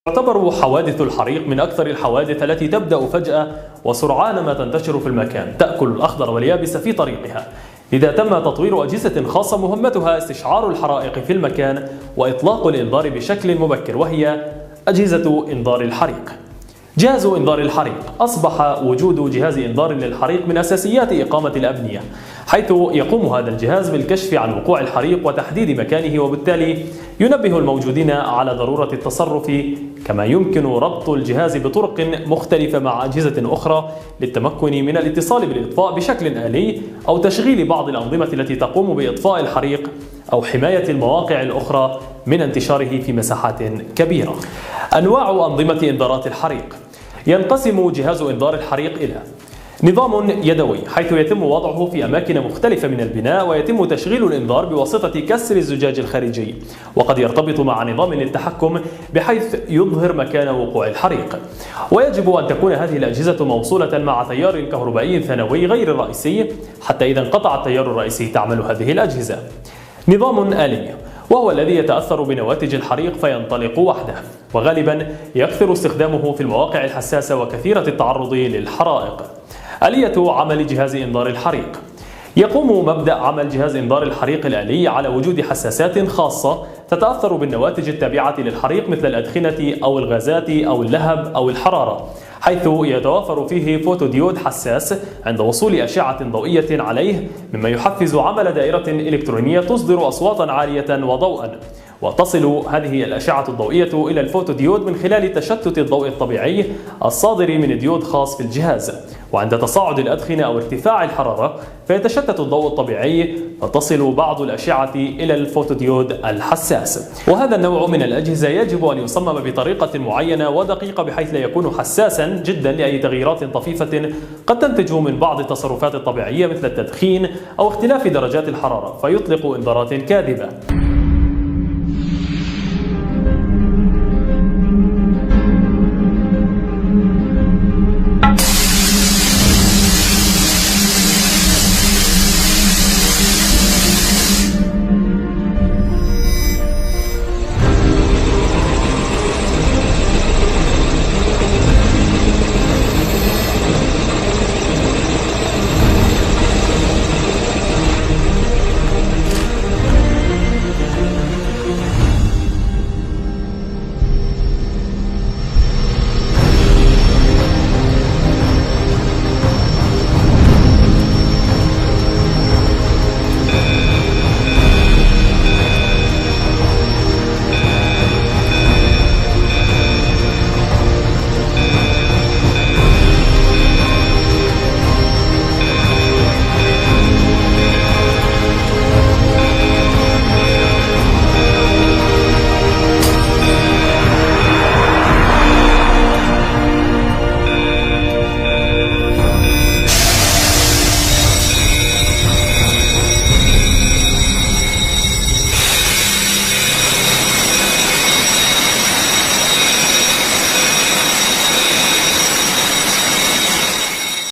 تعتبر حوادث الحريق من أكثر الحوادث التي تبدأ فجأة وسرعان ما تنتشر في المكان، تأكل الأخضر واليابس في طريقها. إذا تم تطوير أجهزة خاصة مهمتها استشعار الحرائق في المكان وإطلاق الإنذار بشكل مبكر، وهي أجهزة إنذار الحريق. جهاز إنذار الحريق. أصبح وجود جهاز إنذار للحريق من أساسيات إقامة الأبنية، حيث يقوم هذا الجهاز بالكشف عن وقوع الحريق وتحديد مكانه، وبالتالي ينبه الموجودين على ضرورة التصرف. كما يمكن ربط الجهاز بطرق مختلفة مع أجهزة أخرى للتمكن من الاتصال بالإطفاء بشكل آلي، أو تشغيل بعض الأنظمة التي تقوم بإطفاء الحريق، أو حماية المواقع الأخرى من انتشاره في مساحات كبيرة. أنواع أنظمة إنذارات الحريق. ينقسم جهاز إنذار الحريق إلى نظام يدوي، حيث يتم وضعه في أماكن مختلفة من البناء ويتم تشغيل الإنذار بواسطة كسر الزجاج الخارجي، وقد يرتبط مع نظام للتحكم بحيث يظهر مكان وقوع الحريق. ويجب أن تكون هذه الأجهزة موصولة مع تيار كهربائي ثانوي غير الرئيسي، حتى إذا انقطع التيار الرئيسي تعمل هذه الأجهزة. نظام آلي، وهو الذي يتأثر بنواتج الحريق فينطلق وحده، وغالبا يكثر استخدامه في المواقع الحساسة وكثيرة التعرض للحرائق. آلية عمل جهاز إنذار الحريق. يقوم مبدأ عمل جهاز إنذار الحريق الآلي على وجود حساسات خاصة تتأثر بالنواتج التابعة للحريق مثل الأدخنة أو الغازات أو اللهب أو الحرارة، حيث يتوافر فيه فوتوديود حساس عند وصول أشعة ضوئية عليه، مما يحفز عمل دائرة إلكترونية تصدر أصواتا عالية وضوءا. وتصل هذه الأشعة الضوئية إلى الفوتوديود من خلال تشتت الضوء الطبيعي الصادر من ديود خاص في الجهاز، وعند تصاعد الأدخنة أو ارتفاع الحرارة فيتشتت الضوء الطبيعي فتصل بعض الأشعة إلى الفوتوديود الحساس. وهذا النوع من الأجهزة يجب أن يصمم بطريقة معينة ودقيقة بحيث لا يكون حساسا جدا لأي تغييرات طفيفة قد تنتج من بعض التصرفات الطبيعية مثل التدخين أو اختلاف درجات الحرارة، فيطلق إنذارات كاذبة.